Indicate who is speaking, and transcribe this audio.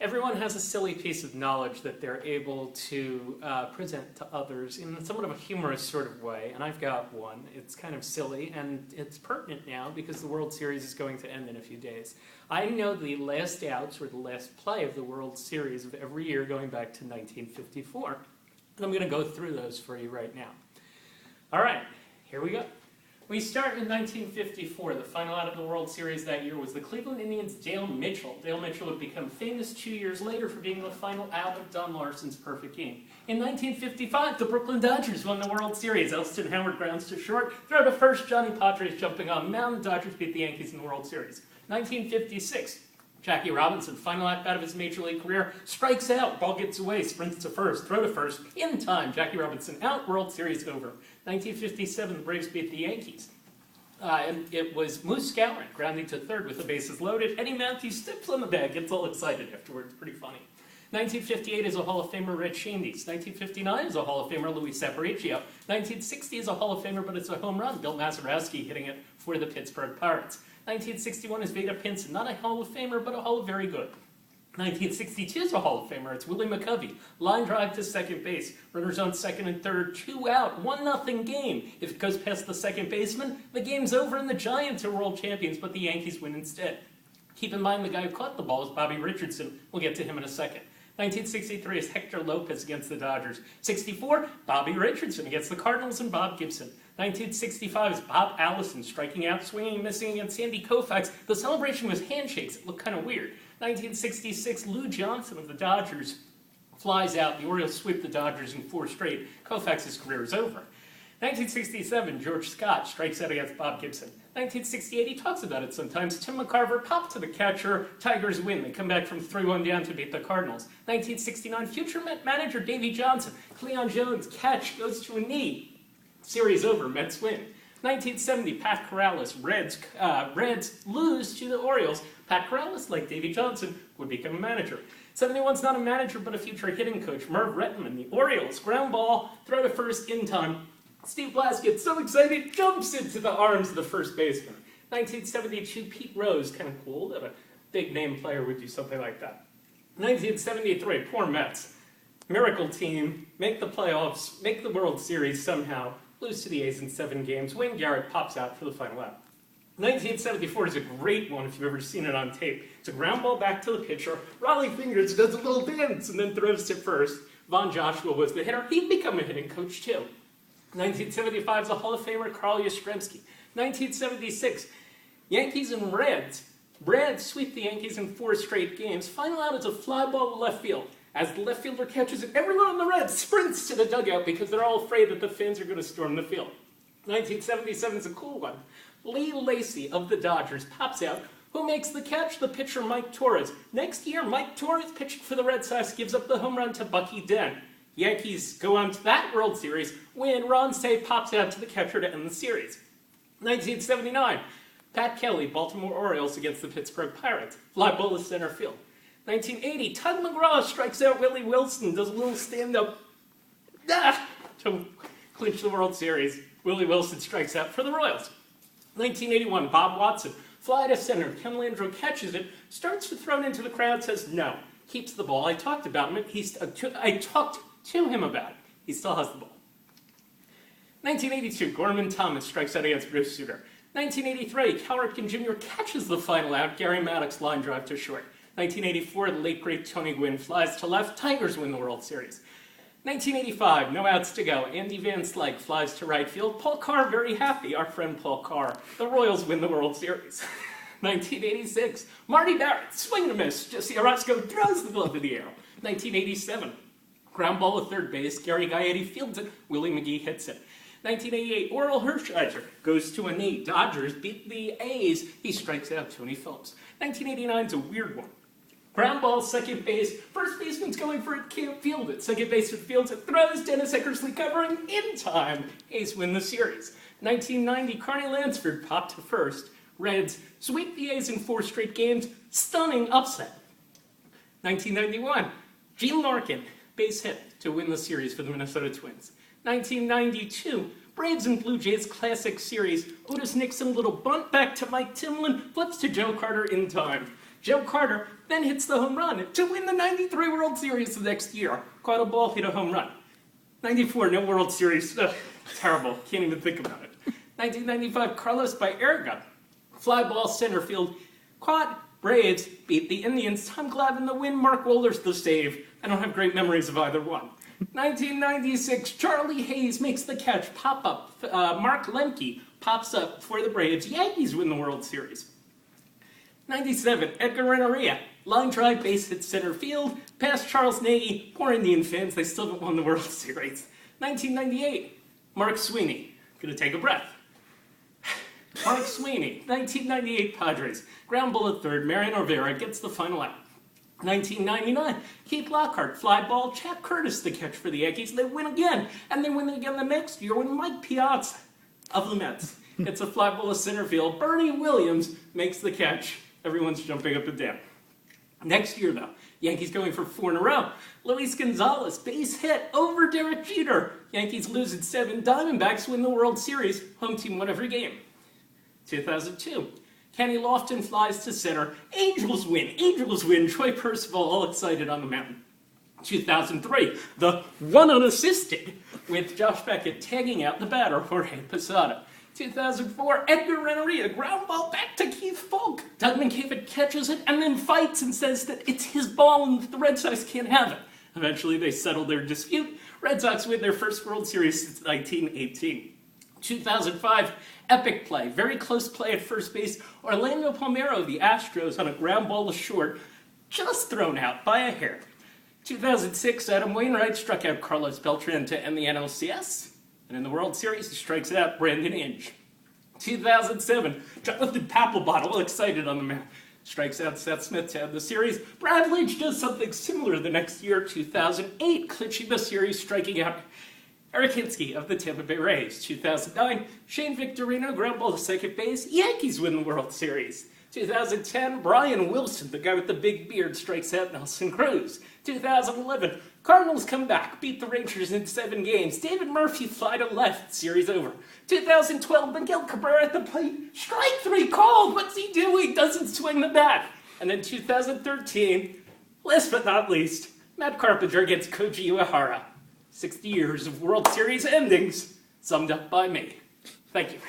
Speaker 1: Everyone has a silly piece of knowledge that they're able to present to others in somewhat of a humorous sort of way, and I've got one. It's kind of silly, and it's pertinent now because the World Series is going to end in a few days. I know the last outs or the last play of the World Series of every year going back to 1954, and I'm going to go through those for you right now. All right, here we go. We start in 1954. The final out of the World Series that year was the Cleveland Indians' Dale Mitchell. Dale Mitchell would become famous 2 years later for being the final out of Don Larsen's perfect game. In 1955, the Brooklyn Dodgers won the World Series. Elston Howard grounds to short, throw to first, Johnny Padres jumping on the mound. The Dodgers beat the Yankees in the World Series. 1956. Jackie Robinson, final at bat of his Major League career, strikes out, ball gets away, sprints to first, throw to first, in time. Jackie Robinson out, World Series over. 1957, the Braves beat the Yankees. And it was Moose Skowron grounding to third with the bases loaded. Eddie Matthews steps on the bag, gets all excited afterwards, pretty funny. 1958 is a Hall of Famer, Red Shandies. 1959 is a Hall of Famer, Luis Aparicio. 1960 is a Hall of Famer, but it's a home run, Bill Mazeroski hitting it for the Pittsburgh Pirates. 1961 is Vada Pinson, not a Hall of Famer, but a Hall of Very Good. 1962 is a Hall of Famer. It's Willie McCovey. Line drive to second base. Runners on second and third, 2 out, 1-0 game. If it goes past the second baseman, the game's over and the Giants are world champions, but the Yankees win instead. Keep in mind the guy who caught the ball is Bobby Richardson. We'll get to him in a second. 1963 is Hector Lopez against the Dodgers. 64, Bobby Richardson against the Cardinals and Bob Gibson. 1965 is Bob Allison striking out, swinging, missing against Sandy Koufax. The celebration was handshakes. It looked kind of weird. 1966, Lou Johnson of the Dodgers flies out. The Orioles sweep the Dodgers in 4 straight. Koufax's career is over. 1967, George Scott strikes out against Bob Gibson. 1968, he talks about it sometimes. Tim McCarver popped to the catcher. Tigers win. They come back from 3-1 down to beat the Cardinals. 1969, future Met manager Davey Johnson. Cleon Jones catch goes to a knee. Series over. Mets win. 1970, Pat Corrales. Reds lose to the Orioles. Pat Corrales, like Davey Johnson, would become a manager. 71's not a manager, but a future hitting coach. Merv Rettenman. The Orioles ground ball, throw to first in time. Steve Blass gets so excited, jumps into the arms of the first baseman. 1972, Pete Rose, kind of cool that a big name player would do something like that. 1973, poor Mets. Miracle team, make the playoffs, make the World Series somehow, lose to the A's in 7 games. Wayne Garrett pops out for the final out. 1974 is a great one if you've ever seen it on tape. It's a ground ball back to the pitcher. Rollie Fingers does a little dance and then throws to first. Von Joshua was the hitter. He'd become a hitting coach too. 1975 is a Hall of Famer, Carl Yastrzemski. 1976, Yankees and Reds. Reds sweep the Yankees in 4 straight games. Final out is a fly ball to left field. As the left fielder catches it, everyone on the Reds sprints to the dugout because they're all afraid that the fans are going to storm the field. 1977 is a cool one. Lee Lacy of the Dodgers pops out. Who makes the catch? The pitcher, Mike Torres. Next year, Mike Torres, pitching for the Red Sox, gives up the home run to Bucky Dent. Yankees go on to that World Series when Ron Cey pops out to the catcher to end the series. 1979, Pat Kelly, Baltimore Orioles against the Pittsburgh Pirates. Fly ball to center field. 1980, Tug McGraw strikes out Willie Wilson, does a little stand-up to clinch the World Series. Willie Wilson strikes out for the Royals. 1981, Bob Watson, fly to center. Ken Landreau catches it, starts to throw it into the crowd, says no. Keeps the ball. I talked about him. I talked to him about it. He still has the ball. 1982, Gorman Thomas strikes out against Bruce Sutter. 1983, Cal Ripken Jr. catches the final out. Gary Maddox line drive to short. 1984, the late great Tony Gwynn flies to left. Tigers win the World Series. 1985, no outs to go. Andy Van Slyke flies to right field. Paul Carr very happy. Our friend Paul Carr. The Royals win the World Series. 1986, Marty Barrett, swing and a miss. Jesse Orozco throws the glove in the air. 1987, ground ball at third base. Gary Gaetti fields it. Willie McGee hits it. 1988, Orel Hershiser goes to a knee. Dodgers beat the A's. He strikes out Tony Phillips. 1989 is a weird one. Ground ball, second base. First baseman's going for it, can't field it. Second baseman fields it, throws. Dennis Eckersley covering in time. A's win the series. 1990, Carney Lansford popped to first. Reds sweep the A's in 4 straight games. Stunning upset. 1991, Gene Larkin, base hit to win the series for the Minnesota Twins. 1992, Braves and Blue Jays Classic Series. Otis Nixon, little bunt back to Mike Timlin, flips to Joe Carter in time. Joe Carter then hits the home run to win the 93 World Series the next year. Caught a ball, hit a home run. 94, no World Series. Ugh, terrible. Can't even think about it. 1995, Carlos Baerga. Fly ball center field. Caught. Braves beat the Indians. Tom Glavine the win. Mark Wohlers the save. I don't have great memories of either one. 1996, Charlie Hayes makes the catch. Pop up. Mark Lemke pops up for the Braves. Yankees win the World Series. 97, Edgar Renteria. Line drive, base hit center field. Past Charles Nagy. Poor Indian fans, they still haven't won the World Series. 1998, Mark Sweeney. Gonna take a breath. Mark Sweeney, 1998 Padres. Ground ball at third. Mariano Rivera gets the final out. 1999, Keith Lockhart, fly ball, Jack Curtis the catch for the Yankees. They win again, and they win again the next year when Mike Piazza of the Mets hits a fly ball to center field. Bernie Williams makes the catch. Everyone's jumping up and down. Next year, though, Yankees going for 4 in a row. Luis Gonzalez, base hit over Derek Jeter. Yankees lose at 7. Diamondbacks win the World Series. Home team won every game. 2002, Kenny Lofton flies to center. Angels win. Angels win. Troy Percival all excited on the mountain. 2003, the one unassisted with Josh Beckett tagging out the batter, Jorge Posada. 2004, Edgar Renteria, ground ball back to Keith Falk. Doug McCaffrey catches it and then fights and says that it's his ball and the Red Sox can't have it. Eventually, they settle their dispute. Red Sox win their first World Series since 1918. 2005, epic play, very close play at first base. Orlando Palmeiro, the Astros, on a ground ball to short, just thrown out by a hair. 2006, Adam Wainwright struck out Carlos Beltran to end the NLCS. And in the World Series, he strikes out Brandon Inge. 2007, Jonathan Papelbon, all excited on the mound, strikes out Seth Smith to end the series. Brad Lynch does something similar the next year, 2008, clinching the series, striking out Eric Hinsky of the Tampa Bay Rays. 2009, Shane Victorino, ground ball to second base. Yankees win the World Series. 2010, Brian Wilson, the guy with the big beard, strikes out Nelson Cruz. 2011, Cardinals come back, beat the Rangers in 7 games. David Murphy fly to left, series over. 2012, Miguel Cabrera at the plate, strike 3 called. What's he doing? Doesn't swing the bat. And then 2013, last but not least, Matt Carpenter against Koji Uehara. 60 years of World Series endings, summed up by me. Thank you.